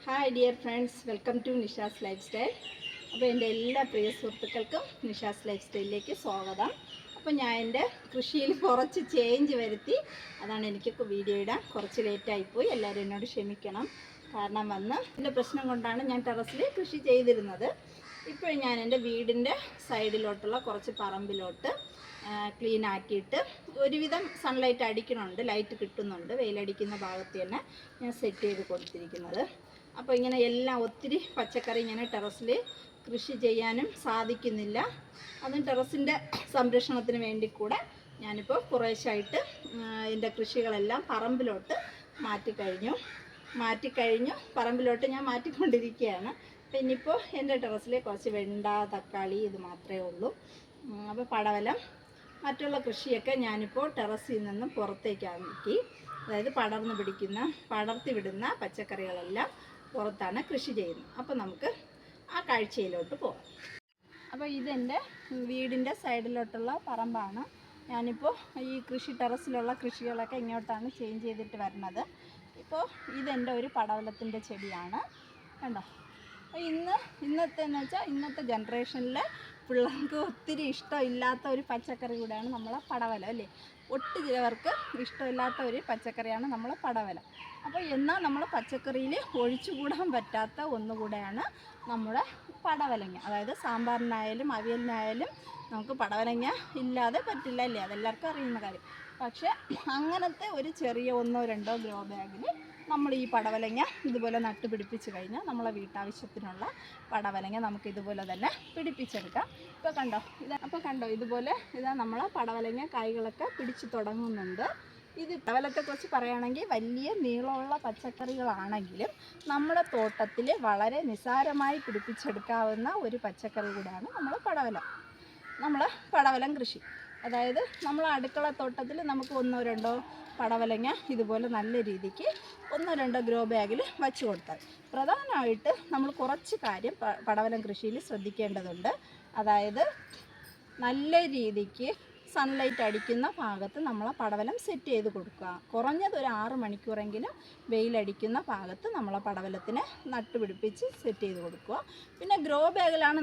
Hi dear friends, welcome to Nisha's life style. അപ്പോൾ എൻ്റെ എല്ലാ പ്രിയ സുഹൃത്തുക്കൾക്കും നിഷാസ് ലൈഫ് സ്റ്റൈലിലേക്ക് സ്വാഗതം. അപ്പോൾ ഞാൻ എൻ്റെ കൃഷിയിൽ കുറച്ച് ചേഞ്ച് വരുത്തി. അതാണ് എനിക്ക് വീഡിയോ ഇടാൻ കുറച്ച് ലേറ്റായിപ്പോയി. എല്ലാവരും എന്നോട് ക്ഷമിക്കണം. കാരണം എൻ്റെ പ്രശ്നം കൊണ്ടാണ് ഞാൻ ടെറസിൽ കൃഷി ചെയ്തിരുന്നത്. ഇപ്പോൾ ഞാൻ എൻ്റെ വീടിൻ്റെ സൈഡിലോട്ടുള്ള കുറച്ച് പറമ്പിലോട്ട് ക്ലീൻ ആക്കിയിട്ട് ഒരുവിധം സൺലൈറ്റ് അടിക്കണുണ്ട്, ലൈറ്റ് കിട്ടുന്നുണ്ട്. വെയിലടിക്കുന്ന ഭാഗത്ത് തന്നെ ഞാൻ സെറ്റ് ചെയ്ത് കൊടുത്തിരിക്കുന്നത്. അപ്പോൾ ഇങ്ങനെ എല്ലാം ഒത്തിരി പച്ചക്കറി ഇങ്ങനെ ടെറസിൽ കൃഷി ചെയ്യാനും സാധിക്കുന്നില്ല. അതും ടെറസിൻ്റെ സംരക്ഷണത്തിന് വേണ്ടി കൂടെ ഞാനിപ്പോൾ കുറേശ്ശായിട്ട് എൻ്റെ കൃഷികളെല്ലാം പറമ്പിലോട്ട് മാറ്റിക്കഴിഞ്ഞു പറമ്പിലോട്ട് ഞാൻ മാറ്റിക്കൊണ്ടിരിക്കുകയാണ്. അപ്പോൾ ഇനിയിപ്പോൾ എൻ്റെ ടെറസിൽ കുറച്ച് വെണ്ട, തക്കാളി ഇത് മാത്രമേ ഉള്ളൂ. അപ്പോൾ പടവലം, മറ്റുള്ള കൃഷിയൊക്കെ ഞാനിപ്പോൾ ടെറസിൽ നിന്നും പുറത്തേക്കാക്കി, അതായത് പടർത്തി വിടുന്ന പച്ചക്കറികളെല്ലാം പുറത്താണ് കൃഷി ചെയ്യുന്നത്. അപ്പോൾ നമുക്ക് ആ കാഴ്ചയിലോട്ട് പോകാം. അപ്പോൾ ഇതെൻ്റെ വീടിൻ്റെ സൈഡിലോട്ടുള്ള പറമ്പാണ്. ഞാനിപ്പോൾ ഈ ടെറസിലുള്ള കൃഷികളൊക്കെ ഇങ്ങോട്ടാണ് ചേഞ്ച് ചെയ്തിട്ട് വരുന്നത്. ഇപ്പോൾ ഇതെൻ്റെ ഒരു പടവലത്തിൻ്റെ ചെടിയാണ്, കണ്ടോ. ഇന്നത്തെ ജനറേഷനിൽ പിള്ളേർക്ക് ഒത്തിരി ഇഷ്ടമില്ലാത്ത ഒരു പച്ചക്കറി കൂടെയാണ് നമ്മളെ പടവലം, അല്ലേ. ഒട്ടുചിലവർക്ക് ഇഷ്ടമില്ലാത്ത ഒരു പച്ചക്കറിയാണ് നമ്മളെ പടവലം. അപ്പോൾ എന്നാൽ നമ്മൾ പച്ചക്കറിയിൽ ഒഴിച്ചുകൂടാൻ പറ്റാത്ത ഒന്നുകൂടെയാണ് നമ്മുടെ പടവലങ്ങ. അതായത് സാമ്പാറിനായാലും അവിയലിനായാലും നമുക്ക് പടവലങ്ങ ഇല്ലാതെ പറ്റില്ല, അല്ലേ. അതെല്ലാവർക്കും അറിയുന്ന കാര്യം. പക്ഷേ അങ്ങനത്തെ ഒരു ചെറിയ 1-2 ഗ്രോ ബാഗിൽ നമ്മൾ ഈ പടവലങ്ങ ഇതുപോലെ നട്ടുപിടിപ്പിച്ച് കഴിഞ്ഞാൽ നമ്മളെ വീട്ടാവശ്യത്തിനുള്ള പടവലങ്ങ നമുക്ക് ഇതുപോലെ തന്നെ പിടിപ്പിച്ചെടുക്കാം. ഇപ്പോൾ കണ്ടോ ഇതുപോലെ നമ്മളെ പടവലങ്ങ കായ്കളൊക്കെ പിടിച്ച് തുടങ്ങുന്നുണ്ട്. ഇത് പടവലത്തെക്കുറിച്ച് പറയുകയാണെങ്കിൽ വലിയ നീളമുള്ള പച്ചക്കറികളാണെങ്കിലും നമ്മുടെ തോട്ടത്തിൽ വളരെ നിസ്സാരമായി പിടിപ്പിച്ചെടുക്കാവുന്ന ഒരു പച്ചക്കറി കൂടെയാണ് നമ്മളെ പടവലം കൃഷി. അതായത് നമ്മൾ അടുക്കള തോട്ടത്തിൽ നമുക്ക് 1-2 പടവലങ്ങ ഇതുപോലെ നല്ല രീതിക്ക് 1-2 ഗ്രോ ബാഗിൽ വച്ച് കൊടുത്താൽ. പ്രധാനമായിട്ട് നമ്മൾ കുറച്ച് കാര്യം പടവലം കൃഷിയിൽ ശ്രദ്ധിക്കേണ്ടതുണ്ട്. അതായത് നല്ല രീതിക്ക് സൺലൈറ്റ് അടിക്കുന്ന ഭാഗത്ത് നമ്മൾ പടവലം സെറ്റ് ചെയ്ത് കൊടുക്കുക. കുറഞ്ഞത് ഒരു 6 മണിക്കൂറെങ്കിലും വെയിലടിക്കുന്ന ഭാഗത്ത് നമ്മൾ പടവലത്തിനെ നട്ടുപിടിപ്പിച്ച് സെറ്റ് ചെയ്ത് കൊടുക്കുക. പിന്നെ ഗ്രോ ബാഗിലാണ്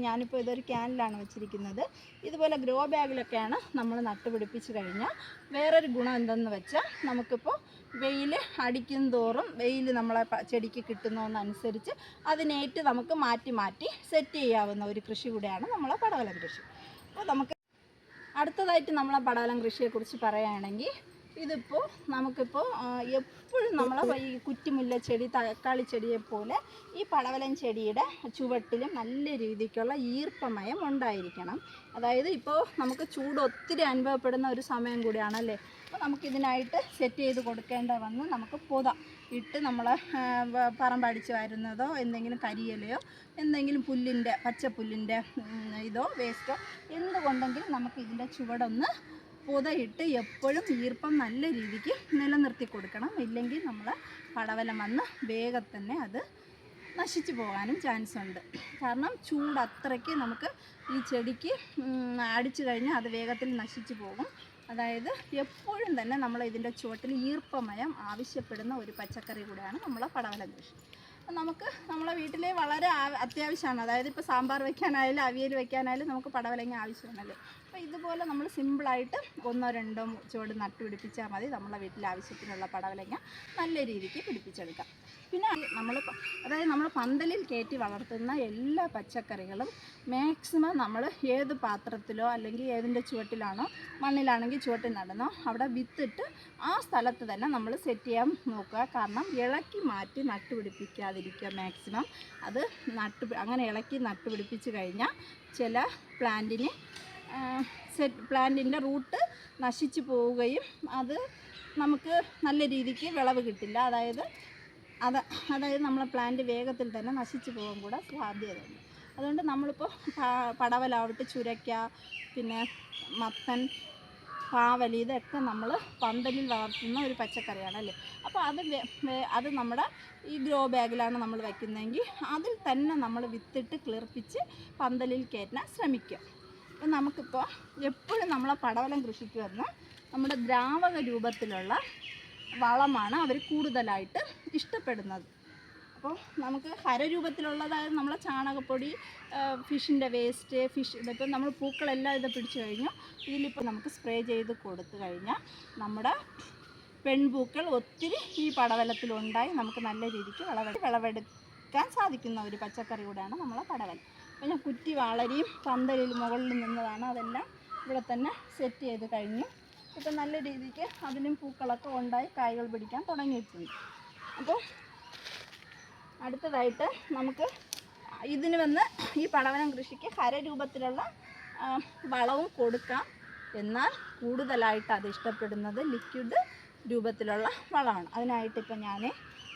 ഞാനിപ്പോൾ ഇതൊരു ക്യാനിലാണ് വെച്ചിരിക്കുന്നത്. ഇതുപോലെ ഗ്രോ ബാഗിലൊക്കെയാണ് നമ്മൾ നട്ടുപിടിപ്പിച്ച് കഴിഞ്ഞാൽ വേറൊരു ഗുണം എന്തെന്ന് വെച്ചാൽ നമുക്കിപ്പോൾ വെയിൽ അടിക്കും തോറും വെയിൽ നമ്മളെ ചെടിക്ക് കിട്ടുന്നതനുസരിച്ച് അതിനേറ്റ് നമുക്ക് മാറ്റി സെറ്റ് ചെയ്യാവുന്ന ഒരു കൃഷി കൂടെയാണ് നമ്മളെ പടവലം കൃഷി. അപ്പോൾ നമുക്ക് അടുത്തതായിട്ട് നമ്മളെ പടവലം കൃഷിയെക്കുറിച്ച് പറയുകയാണെങ്കിൽ നമുക്കിപ്പോൾ എപ്പോഴും ഈ കുറ്റിമുല്ല ചെടി, തക്കാളി ചെടിയെപ്പോലെ ഈ പടവലം ചെടിയുടെ ചുവട്ടിലും നല്ല രീതിക്കുള്ള ഈർപ്പമയം ഉണ്ടായിരിക്കണം. അതായത് ഇപ്പോൾ നമുക്ക് ചൂട് ഒത്തിരി അനുഭവപ്പെടുന്ന ഒരു സമയം കൂടിയാണല്ലേ. അപ്പോൾ നമുക്കിതിനായിട്ട് സെറ്റ് ചെയ്ത് കൊടുക്കേണ്ട വന്ന് നമുക്ക് പുത ഇട്ട് നമ്മളെ പറമ്പടിച്ച് വരുന്നതോ എന്തെങ്കിലും കരിയിലയോ എന്തെങ്കിലും പച്ചപ്പുല്ലിൻ്റെ വേസ്റ്റോ എന്തുകൊണ്ടെങ്കിലും നമുക്ക് ഇതിൻ്റെ ചുവടൊന്ന് പുതയിട്ട് എപ്പോഴും ഈർപ്പം നല്ല രീതിക്ക് നിലനിർത്തി കൊടുക്കണം. ഇല്ലെങ്കിൽ നമ്മളെ പടവലം വന്ന് വേഗം തന്നെ അത് നശിച്ചു പോകാനും ചാൻസ് ഉണ്ട്. കാരണം ചൂട് അത്രയ്ക്ക് നമുക്ക് ഈ ചെടിക്ക് അടിച്ചു കഴിഞ്ഞാൽ അത് വേഗത്തിൽ നശിച്ചു പോകും. അതായത് എപ്പോഴും തന്നെ നമ്മൾ ഇതിൻ്റെ ചുവട്ടിൽ ഈർപ്പമയം ആവശ്യപ്പെടുന്ന ഒരു പച്ചക്കറി കൂടെയാണ് നമ്മളെ പടവലം കൃഷി. നമുക്ക് നമ്മളെ വീട്ടിൽ വളരെ അത്യാവശ്യമാണ്. അതായത് ഇപ്പോൾ സാമ്പാർ വയ്ക്കാനായാലും അവിയൽ വയ്ക്കാനായാലും നമുക്ക് പടവലങ്ങ ആവശ്യമാണല്ലോ. അപ്പോൾ ഇതുപോലെ നമ്മൾ സിമ്പിളായിട്ട് 1-2 ചുവട് നട്ടുപിടിപ്പിച്ചാൽ മതി. നമ്മളെ വീട്ടിൽ ആവശ്യത്തിനുള്ള പടവലങ്ങ നല്ല രീതിക്ക് പിടിപ്പിച്ചെടുക്കാം. പിന്നെ നമ്മൾ പന്തലിൽ കയറ്റി വളർത്തുന്ന എല്ലാ പച്ചക്കറികളും മാക്സിമം നമ്മൾ ഏത് പാത്രത്തിലോ അല്ലെങ്കിൽ ഏതിൻ്റെ ചുവട്ടിലാണോ, മണ്ണിലാണെങ്കിൽ ചുവട്ടിൽ നടന്നോ അവിടെ വിത്തിട്ട് ആ സ്ഥലത്ത് തന്നെ നമ്മൾ സെറ്റ് ചെയ്യാൻ നോക്കുക. കാരണം ഇളക്കി മാറ്റി നട്ടുപിടിപ്പിക്കാതിരിക്കുക മാക്സിമം. അത് അങ്ങനെ ഇളക്കി നട്ടുപിടിപ്പിച്ച് കഴിഞ്ഞാൽ ചില പ്ലാന്റിൻ്റെ റൂട്ട് നശിച്ചു പോവുകയും അത് നമുക്ക് നല്ല രീതിക്ക് വിളവ് കിട്ടില്ല. അതായത് നമ്മളെ പ്ലാന്റ് വേഗത്തിൽ തന്നെ നശിച്ചു പോകാൻ കൂടെ സാധ്യതയുണ്ട്. അതുകൊണ്ട് നമ്മളിപ്പോൾ പടവലാവട്ടെ, ചുരയ്ക്ക, പിന്നെ മത്തൻ, പാവലി ഇതൊക്കെ നമ്മൾ പന്തലിൽ വളർത്തുന്ന ഒരു പച്ചക്കറിയാണല്ലേ. അപ്പോൾ അത് നമ്മുടെ ഈ ഗ്രോ ബാഗിലാണ് നമ്മൾ വയ്ക്കുന്നതെങ്കിൽ അതിൽ തന്നെ നമ്മൾ വിത്തിട്ട് കിളിർപ്പിച്ച് പന്തലിൽ കയറ്റാൻ ശ്രമിക്കുക. അപ്പം നമുക്കിപ്പോൾ എപ്പോഴും നമ്മളെ പടവലം കൃഷിക്ക് വന്ന് നമ്മുടെ ദ്രാവക രൂപത്തിലുള്ള വളമാണ് അവർ കൂടുതലായിട്ട് ഇഷ്ടപ്പെടുന്നത്. അപ്പോൾ നമുക്ക് ഹരരൂപത്തിലുള്ളതായത് നമ്മളെ ചാണകപ്പൊടി, ഫിഷിൻ്റെ വേസ്റ്റ്, ഇതിപ്പോൾ നമ്മൾ പൂക്കളെല്ലാം ഇത് പിടിച്ചു കഴിഞ്ഞു. ഇതിലിപ്പോൾ നമുക്ക് സ്പ്രേ ചെയ്ത് കൊടുത്തു കഴിഞ്ഞാൽ നമ്മുടെ പെൺപൂക്കൾ ഒത്തിരി ഈ പടവലത്തിലുണ്ടായി നമുക്ക് നല്ല രീതിക്ക് വിളവെടുക്കാൻ സാധിക്കുന്ന ഒരു പച്ചക്കറി കൂടെയാണ് നമ്മളെ പടവലം. അപ്പോൾ ഞാൻ കുറ്റി വളരെയും പന്തലിൽ മുകളിൽ നിന്നതാണ്, അതെല്ലാം ഇവിടെ തന്നെ സെറ്റ് ചെയ്ത് കഴിഞ്ഞു. ഇപ്പം നല്ല രീതിക്ക് അതിനും പൂക്കളൊക്കെ ഉണ്ടായി കായ്കൾ പിടിക്കാൻ തുടങ്ങിയിട്ടുണ്ട്. അപ്പോൾ അടുത്തതായിട്ട് നമുക്ക് ഇതിന് വന്ന് ഈ പടവലം കൃഷിക്ക് ഹരരൂപത്തിലുള്ള വളവും കൊടുക്കാം. എന്നാൽ കൂടുതലായിട്ട് അത് ഇഷ്ടപ്പെടുന്നത് ലിക്വിഡ് രൂപത്തിലുള്ള വളമാണ്. അതിനായിട്ട് ഇപ്പം ഞാൻ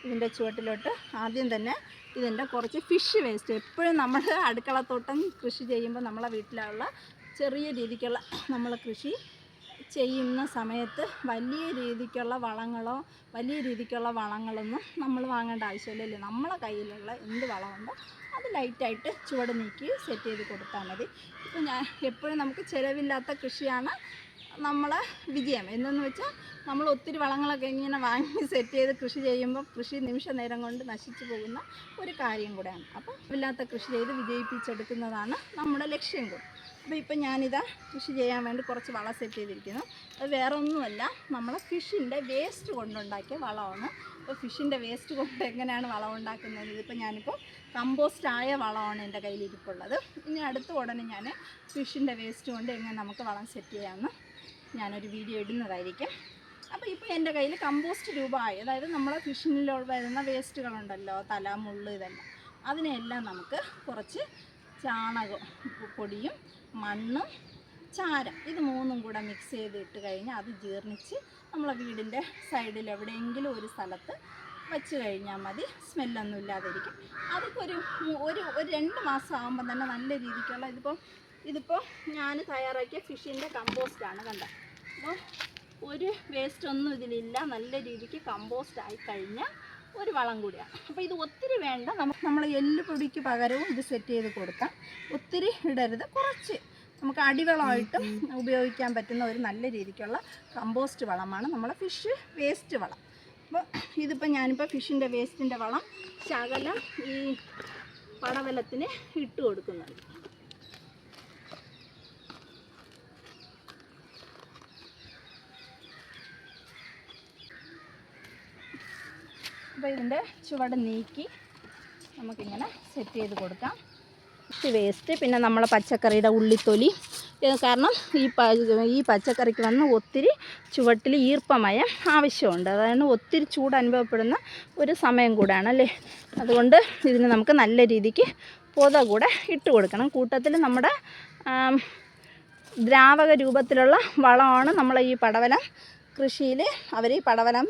ഇതിൻ്റെ ചുവട്ടിലോട്ട് ആദ്യം തന്നെ ഇതിൻ്റെ കുറച്ച് ഫിഷ് വേസ്റ്റ്, എപ്പോഴും നമ്മൾ അടുക്കളത്തോട്ടം കൃഷി ചെയ്യുമ്പോൾ നമ്മളെ വീട്ടിലുള്ള ചെറിയ രീതിക്കുള്ള നമ്മൾ കൃഷി ചെയ്യുന്ന സമയത്ത് വലിയ രീതിക്കുള്ള വളങ്ങളൊന്നും നമ്മൾ വാങ്ങേണ്ട ആവശ്യമില്ലല്ലേ. നമ്മളെ കയ്യിലുള്ള എന്ത് വളമുണ്ടോ അത് ലൈറ്റായിട്ട് ചുവട് നീക്കി സെറ്റ് ചെയ്ത് കൊടുത്താൽ മതി. ഇപ്പോൾ ഞാൻ എപ്പോഴും നമുക്ക് ചിലവില്ലാത്ത കൃഷിയാണ് നമ്മളെ വിജയം. എന്തെന്ന് വെച്ചാൽ നമ്മൾ ഒത്തിരി വളങ്ങളൊക്കെ ഇങ്ങനെ വാങ്ങി സെറ്റ് ചെയ്ത് കൃഷി ചെയ്യുമ്പോൾ കൃഷി നിമിഷ നേരം കൊണ്ട് നശിച്ചു പോകുന്ന ഒരു കാര്യം കൂടെയാണ്. അപ്പോൾ ഇല്ലാത്ത കൃഷി ചെയ്ത് വിജയിപ്പിച്ചെടുക്കുന്നതാണ് നമ്മുടെ ലക്ഷ്യം കൂടെ. അപ്പോൾ ഇപ്പം ഞാനിതാ കൃഷി ചെയ്യാൻ വേണ്ടി കുറച്ച് വളം സെറ്റ് ചെയ്തിരിക്കുന്നു. അത് വേറെ ഒന്നുമല്ല, നമ്മളെ ഫിഷിൻ്റെ വേസ്റ്റ് കൊണ്ടുണ്ടാക്കിയ വളമാണ്. അപ്പോൾ ഫിഷിൻ്റെ വേസ്റ്റ് കൊണ്ട് എങ്ങനെയാണ് വളം ഉണ്ടാക്കുന്നത്, ഇതിപ്പോൾ ഞാനിപ്പോൾ കമ്പോസ്റ്റായ വളമാണ് എൻ്റെ കയ്യിലിരിപ്പുള്ളത്. ഇനി അടുത്ത ഉടനെ ഞാൻ ഫിഷിൻ്റെ വേസ്റ്റ് കൊണ്ട് എങ്ങനെ നമുക്ക് വളം സെറ്റ് ചെയ്യാമെന്ന് ഞാനൊരു വീഡിയോ ഇടുന്നതായിരിക്കും. അപ്പോൾ ഇപ്പോൾ എൻ്റെ കയ്യിൽ കമ്പോസ്റ്റ് രൂപമായി, അതായത് നമ്മളെ ഫിഷിനിൽ വരുന്ന വേസ്റ്റുകളുണ്ടല്ലോ, തല, മുള്ള്, ഇതെല്ലാം, അതിനെല്ലാം നമുക്ക് കുറച്ച് ചാണകപ്പൊടിയും മണ്ണും ചാരം ഇത് മൂന്നും കൂടെ മിക്സ് ചെയ്ത് ഇട്ട് കഴിഞ്ഞാൽ അത് ജീർണിച്ച് നമ്മളെ വീടിൻ്റെ സൈഡിൽ എവിടെയെങ്കിലും ഒരു സ്ഥലത്ത് വെച്ച് കഴിഞ്ഞാൽ മതി. സ്മെല്ലൊന്നും ഇല്ലാതിരിക്കും. അതൊക്കെ ഒരു 2 മാസം ആകുമ്പോൾ തന്നെ നല്ല രീതിക്കുള്ള ഇതിപ്പോൾ ഞാൻ തയ്യാറാക്കിയ ഫിഷിൻ്റെ കമ്പോസ്റ്റാണ്, കണ്ട. അപ്പോൾ ഒരു വേസ്റ്റ് ഒന്നും ഇതിലില്ല, നല്ല രീതിക്ക് കമ്പോസ്റ്റ് ആയി കഴിഞ്ഞാൽ ഒരു വളം കൂടിയാണ്. അപ്പോൾ ഇത് ഒത്തിരി വേണ്ട, നമ്മൾ എല്ലുപൊടിക്ക് പകരവും ഇത് സെറ്റ് ചെയ്ത് കൊടുക്കാം. ഒത്തിരി ഇടരുത്, കുറച്ച് നമുക്ക് അടിവളമായിട്ടും ഉപയോഗിക്കാൻ പറ്റുന്ന ഒരു നല്ല രീതിക്കുള്ള കമ്പോസ്റ്റ് വളമാണ് നമ്മളെ ഫിഷ് വേസ്റ്റ് വളം. അപ്പോൾ ഇതിപ്പോൾ ഞാനിപ്പോൾ ഫിഷിൻ്റെ വേസ്റ്റിൻ്റെ വളം ശകലം ഈ പടവലത്തിന് ഇട്ട് കൊടുക്കുന്നുണ്ട്. അപ്പോൾ ഇതിൻ്റെ ചുവട് നീക്കി നമുക്കിങ്ങനെ സെറ്റ് ചെയ്ത് കൊടുക്കാം. വേസ്റ്റ്, പിന്നെ നമ്മളെ പച്ചക്കറിയുടെ ഉള്ളിത്തൊലി, കാരണം ഈ പച്ചക്കറിക്ക് വന്ന് ഒത്തിരി ചുവട്ടിൽ ഈർപ്പമയം ആവശ്യമുണ്ട്. അതായത് ഒത്തിരി ചൂട് അനുഭവപ്പെടുന്ന ഒരു സമയം കൂടാണ് അല്ലേ. അതുകൊണ്ട് ഇതിന് നമുക്ക് നല്ല രീതിക്ക് പൊത കൂടെ ഇട്ട് കൊടുക്കണം. കൂട്ടത്തിൽ നമ്മുടെ ദ്രാവക രൂപത്തിലുള്ള വളമാണ് നമ്മളെ ഈ പടവലം കൃഷിയിൽ ഈ പടവലം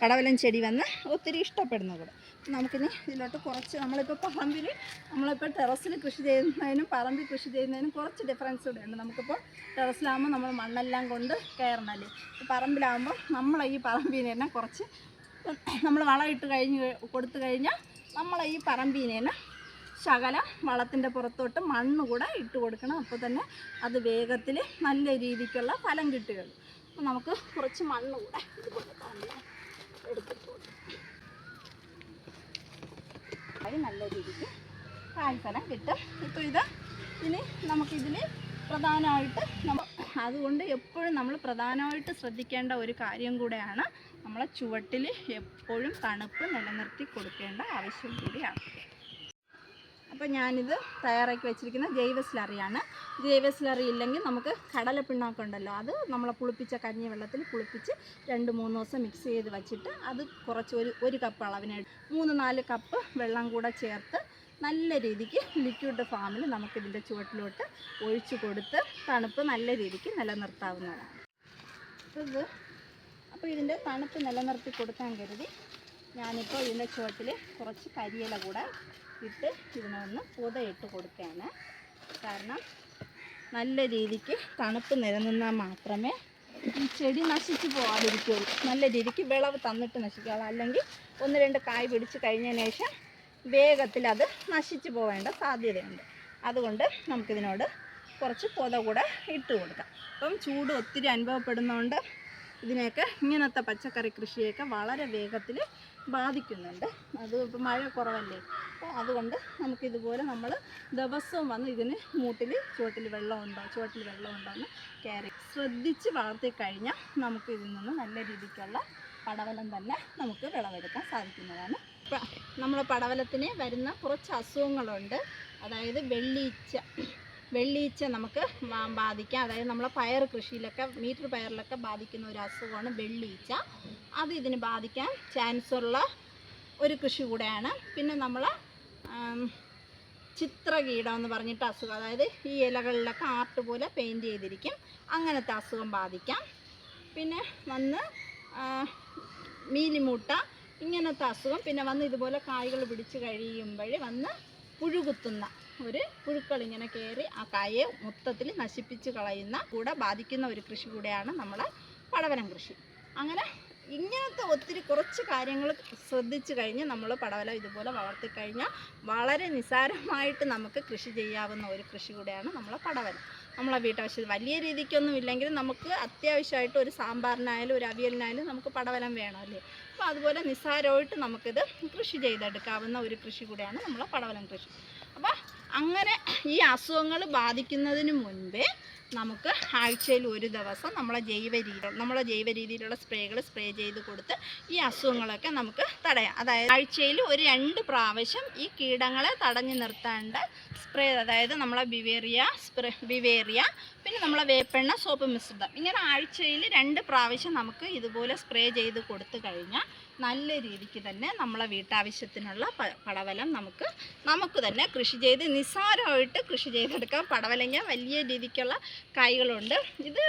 പടവലം ചെടി വന്ന് ഒത്തിരി ഇഷ്ടപ്പെടുന്നത് കൂടെ. നമുക്കിനി ഇതിലോട്ട് കുറച്ച് നമ്മളിപ്പോൾ ടെറസിൽ കൃഷി ചെയ്യുന്നതിനും പറമ്പിൽ കൃഷി ചെയ്യുന്നതിനും കുറച്ച് ഡിഫറൻസ് കൂടെയുണ്ട്. നമുക്കിപ്പോൾ ടെറസിലാകുമ്പോൾ നമ്മൾ മണ്ണെല്ലാം കൊണ്ട് കയറണമല്ലേ. പറമ്പിലാകുമ്പോൾ നമ്മളെ ഈ പറമ്പിനെ തന്നെ കുറച്ച് നമ്മൾ വളം ഇട്ട് കൊടുത്തു കഴിഞ്ഞാൽ നമ്മളെ ഈ പറമ്പിനെ തന്നെ ശകലം വളത്തിൻ്റെ പുറത്തോട്ട് മണ്ണ് കൂടെ ഇട്ട് കൊടുക്കണം. അപ്പോൾ തന്നെ അത് വേഗത്തിൽ നല്ല രീതിക്കുള്ള ഫലം കിട്ടുകയുള്ളൂ. അപ്പോൾ നമുക്ക് കുറച്ച് മണ്ണ് കൂടെ ഇതുപോലെ എടുത്തിട്ട് നല്ല രീതിക്ക് കായ്ഫലം കിട്ടും. ഇപ്പോൾ ഇനി നമുക്കിതിൽ പ്രധാനമായിട്ട് അതുകൊണ്ട് എപ്പോഴും നമ്മൾ പ്രധാനമായിട്ട് ശ്രദ്ധിക്കേണ്ട ഒരു കാര്യം കൂടെയാണ്, നമ്മളെ ചുവട്ടിൽ എപ്പോഴും തണുപ്പ് നിലനിർത്തി കൊടുക്കേണ്ട ആവശ്യം കൂടിയാണ്. അപ്പോൾ ഞാനിത് തയ്യാറാക്കി വെച്ചിരിക്കുന്ന ജൈവ സ്ലറിയാണ്. ജൈവ സ്ലറി ഇല്ലെങ്കിൽ നമുക്ക് കടലപ്പിണ്ണാക്കുണ്ടല്ലോ, അത് നമ്മളെ പുളിപ്പിച്ച കഞ്ഞി വെള്ളത്തിൽ പുളിപ്പിച്ച് 2-3 ദിവസം മിക്സ് ചെയ്ത് വെച്ചിട്ട് അത് കുറച്ച് ഒരു കപ്പ് അളവിന് 3-4 കപ്പ് വെള്ളം കൂടെ ചേർത്ത് നല്ല രീതിക്ക് ലിക്വിഡ് ഫാമിൽ നമുക്കിതിൻ്റെ ചുവട്ടിലോട്ട് ഒഴിച്ച് കൊടുത്ത് തണുപ്പ് നല്ല രീതിക്ക് നിലനിർത്താവുന്നതാണ്. അപ്പോൾ ഇതിൻ്റെ തണുപ്പ് നിലനിർത്തി കൊടുക്കാൻ കരുതി ഞാനിപ്പോൾ ഇതിൻ്റെ ചുവട്ടിൽ കുറച്ച് കരിയില കൂടെ ഇട്ട് ഇതിനൊന്ന് പുതയിട്ട് കൊടുക്കുകയാണ്. കാരണം നല്ല രീതിക്ക് തണുപ്പ് നിലനിന്നാൽ മാത്രമേ ഈ ചെടി നശിച്ചു പോകാതിരിക്കുകയുള്ളൂ. നല്ല രീതിക്ക് വിളവ് തന്നിട്ട് നശിക്കുകയുള്ളൂ. അല്ലെങ്കിൽ 1-2 കായ് പിടിച്ച് കഴിഞ്ഞതിന് ശേഷം വേഗത്തിൽ അത് നശിച്ചു പോവേണ്ട സാധ്യതയുണ്ട്. അതുകൊണ്ട് നമുക്കിതിനോട് കുറച്ച് പുത കൂടെ ഇട്ട് കൊടുക്കാം. അപ്പം ചൂട് ഒത്തിരി അനുഭവപ്പെടുന്നതുകൊണ്ട് ഇങ്ങനത്തെ പച്ചക്കറി കൃഷിയൊക്കെ വളരെ വേഗത്തിൽ ബാധിക്കുന്നുണ്ട്. അത് ഇപ്പോൾ മഴ കുറവല്ലേ, അപ്പോൾ അതുകൊണ്ട് നമുക്കിതുപോലെ നമ്മൾ ദിവസവും വന്ന് ഇതിന് ചുവട്ടിൽ വെള്ളമുണ്ടോ എന്ന് കയറി ശ്രദ്ധിച്ച് വളർത്തി കഴിഞ്ഞാൽ നമുക്ക് ഇതിൽ നിന്ന് നല്ല രീതിക്കുള്ള പടവലം തന്നെ നമുക്ക് വിളവെടുക്കാൻ സാധിക്കുന്നതാണ്. നമ്മൾ പടവലത്തിന് വരുന്ന കുറച്ച് അസുഖങ്ങളുണ്ട്. അതായത് വെള്ളീച്ച നമുക്ക് ബാധിക്കാം. അതായത് നമ്മളെ പയർ കൃഷിയിലൊക്കെ മീറ്റർ പയറിലൊക്കെ ബാധിക്കുന്ന ഒരു അസുഖമാണ് വെള്ളീച്ച. അത് ഇതിന് ബാധിക്കാൻ ചാൻസുള്ള ഒരു കൃഷി കൂടെയാണ്. പിന്നെ നമ്മൾ ചിത്രകീടം എന്ന് പറഞ്ഞിട്ട് അസുഖം, അതായത് ഈ ഇലകളിലൊക്കെ ആർട്ട് പോലെ പെയിൻറ്റ് ചെയ്തിരിക്കും, അങ്ങനത്തെ അസുഖം ബാധിക്കാം. പിന്നെ വന്ന് മീലിമൂട്ട ഇങ്ങനത്തെ അസുഖം. പിന്നെ വന്ന് ഇതുപോലെ കായ്കൾ പിടിച്ച് കഴിയുമ്പോൾ വന്ന് പുഴുകുത്തുന്ന ഒരു പുഴുക്കൾ ഇങ്ങനെ കയറി ആ കായയെ മൊത്തത്തിൽ നശിപ്പിച്ച് കളയുന്ന കൂടെ ബാധിക്കുന്ന ഒരു കൃഷി കൂടെയാണ് നമ്മുടെ പടവലം കൃഷി. അങ്ങനെ ഇങ്ങനത്തെ ഒത്തിരി കുറച്ച് കാര്യങ്ങൾ ശ്രദ്ധിച്ചു കഴിഞ്ഞ് നമ്മൾ പടവലം ഇതുപോലെ വളർത്തിക്കഴിഞ്ഞാൽ വളരെ നിസ്സാരമായിട്ട് നമുക്ക് കൃഷി ചെയ്യാവുന്ന ഒരു കൃഷി കൂടെയാണ് നമ്മളെ പടവലം. നമ്മളെ വീട്ടാവശ്യത്തിൽ വലിയ രീതിക്കൊന്നും ഇല്ലെങ്കിലും നമുക്ക് അത്യാവശ്യമായിട്ട് ഒരു സാമ്പാറിനായാലും ഒരു അവിയലിനായാലും നമുക്ക് പടവലം വേണമല്ലേ. അപ്പോൾ അതുപോലെ നിസ്സാരമായിട്ട് നമുക്കിത് കൃഷി ചെയ്തെടുക്കാവുന്ന ഒരു കൃഷി കൂടെയാണ് നമ്മളെ പടവലം കൃഷി. അപ്പോൾ അങ്ങനെ ഈ അസുഖങ്ങൾ ബാധിക്കുന്നതിന് മുൻപേ നമുക്ക് ആഴ്ചയിൽ ഒരു ദിവസം നമ്മളെ ജൈവ രീതിയിലുള്ള സ്പ്രേ ചെയ്ത് കൊടുത്ത് ഈ അസുഖങ്ങളൊക്കെ നമുക്ക് തടയാം. അതായത് ആഴ്ചയിൽ ഒരു 2 പ്രാവശ്യം ഈ കീടങ്ങളെ തടഞ്ഞു നിർത്തേണ്ട സ്പ്രേ, അതായത് നമ്മളെ ബിവേറിയ പിന്നെ നമ്മളെ വേപ്പെണ്ണ സോപ്പ് മിശ്രിതം, ഇങ്ങനെ ആഴ്ചയിൽ 2 പ്രാവശ്യം നമുക്ക് ഇതുപോലെ സ്പ്രേ ചെയ്ത് കൊടുത്തു കഴിഞ്ഞാൽ നല്ല രീതിക്ക് തന്നെ നമ്മളെ വീട്ടാവശ്യത്തിനുള്ള പടവലം നമുക്ക് തന്നെ കൃഷി ചെയ്ത് നിസ്സാരമായിട്ട് കൃഷി ചെയ്തെടുക്കാം. പടവലങ്ങ വലിയ രീതിക്കുള്ള കായ്കളുണ്ട്. ഇത്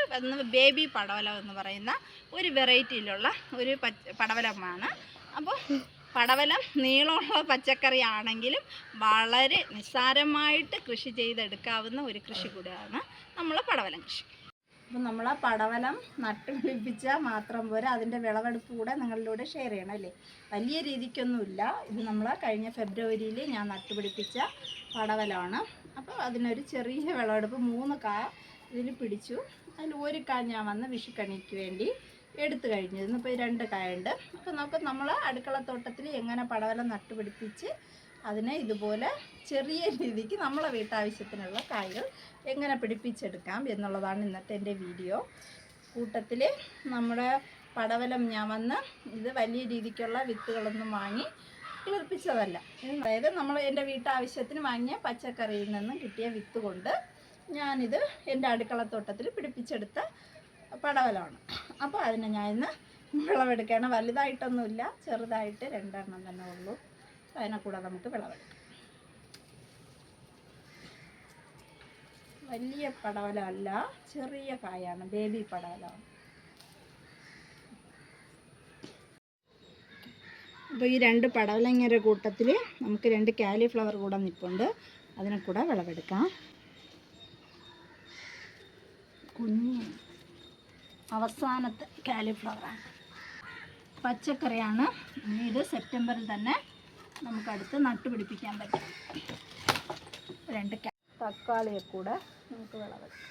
ബേബി പടവലം എന്ന് പറയുന്ന ഒരു വെറൈറ്റിയിലുള്ള ഒരു പടവലമാണ്. അപ്പോൾ പടവലം നീളമുള്ള പച്ചക്കറി ആണെങ്കിലും വളരെ നിസ്സാരമായിട്ട് കൃഷി ചെയ്തെടുക്കാവുന്ന ഒരു കൃഷി കൂടെയാണ് നമ്മളെ പടവലം കൃഷി. അപ്പോൾ നമ്മൾ പടവലം നട്ടുപിടിപ്പിച്ചാൽ മാത്രം പോരാ, അതിൻ്റെ വിളവെടുപ്പ് കൂടെ നിങ്ങളിലൂടെ ഷെയർ ചെയ്യണം അല്ലേ. വലിയ രീതിക്കൊന്നുമില്ല, ഇത് നമ്മൾ കഴിഞ്ഞ ഫെബ്രുവരിയിൽ ഞാൻ നട്ടുപിടിപ്പിച്ച പടവലമാണ്. അപ്പോൾ അതിനൊരു ചെറിയ വിളവെടുപ്പ് 3 കായ ഇതിൽ പിടിച്ചു. അതിൽ ഒരു കായ ഞാൻ വന്ന് വിഷുക്കണിക്ക് വേണ്ടി എടുത്തു കഴിഞ്ഞിരുന്നു. ഇപ്പോൾ 2 കായുണ്ട്. അപ്പോൾ നമുക്ക് നമ്മൾ അടുക്കളത്തോട്ടത്തിൽ എങ്ങനെ പടവലം നട്ടുപിടിപ്പിച്ച് അതിനെ ഇതുപോലെ ചെറിയ രീതിക്ക് നമ്മളെ വീട്ടാവശ്യത്തിനുള്ള കായ്കൾ എങ്ങനെ പിടിപ്പിച്ചെടുക്കാം എന്നുള്ളതാണ് ഇന്നത്തെ എൻ്റെ വീഡിയോ. കൂട്ടത്തിൽ നമ്മുടെ പടവലം ഞാൻ വന്ന് ഇത് വലിയ രീതിക്കുള്ള വിത്തുകളൊന്നും വാങ്ങി കിളിർപ്പിച്ചതല്ല. അതായത് എൻ്റെ വീട്ടാവശ്യത്തിന് വാങ്ങിയ പച്ചക്കറിയിൽ നിന്നും കിട്ടിയ വിത്ത് കൊണ്ട് ഞാനിത് എൻ്റെ അടുക്കളത്തോട്ടത്തിൽ പിടിപ്പിച്ചെടുത്ത പടവലമാണ്. അപ്പോൾ അതിനെ ഞാൻ ഇന്ന് വിളവെടുക്കുകയാണ്. വലുതായിട്ടൊന്നുമില്ല, ചെറുതായിട്ട് 2 എണ്ണം തന്നെ ഉള്ളൂ. അതിനെ കൂടെ നമുക്ക് വിളവെടുക്കാം. വലിയ പടവലമല്ല, ചെറിയ കായാണ്, ബേബി പടവലമാണ്. അപ്പോൾ ഈ 2 പടവലങ്ങയുടെ കൂട്ടത്തിൽ നമുക്ക് 2 കാലിഫ്ലവർ കൂടെ നിൽപ്പുണ്ട്, അതിനെ കൂടെ വിളവെടുക്കാം. അവസാനത്തെ കാലിഫ്ലവറാണ്, പച്ചക്കറിയാണ്. ഇത് സെപ്റ്റംബറിൽ തന്നെ നമുക്കടുത്ത് നട്ടുപിടിപ്പിക്കാൻ പറ്റും. 2 തക്കാളിയെ കൂടെ നമുക്ക് വിളവെടുക്കാം.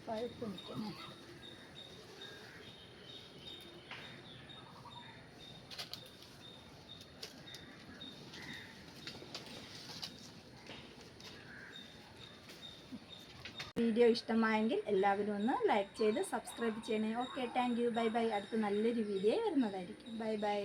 പഴുപ്പ് നിൽക്കുന്നു. വീഡിയോ ഇഷ്ടമായെങ്കിൽ എല്ലാവരും ഒന്ന് ലൈക്ക് ചെയ്ത് സബ്സ്ക്രൈബ് ചെയ്യണേ. Okay, thank you, bye bye. അടുത്ത നല്ലൊരു വീഡിയോ വരുന്നതായിരിക്കും. Bye bye.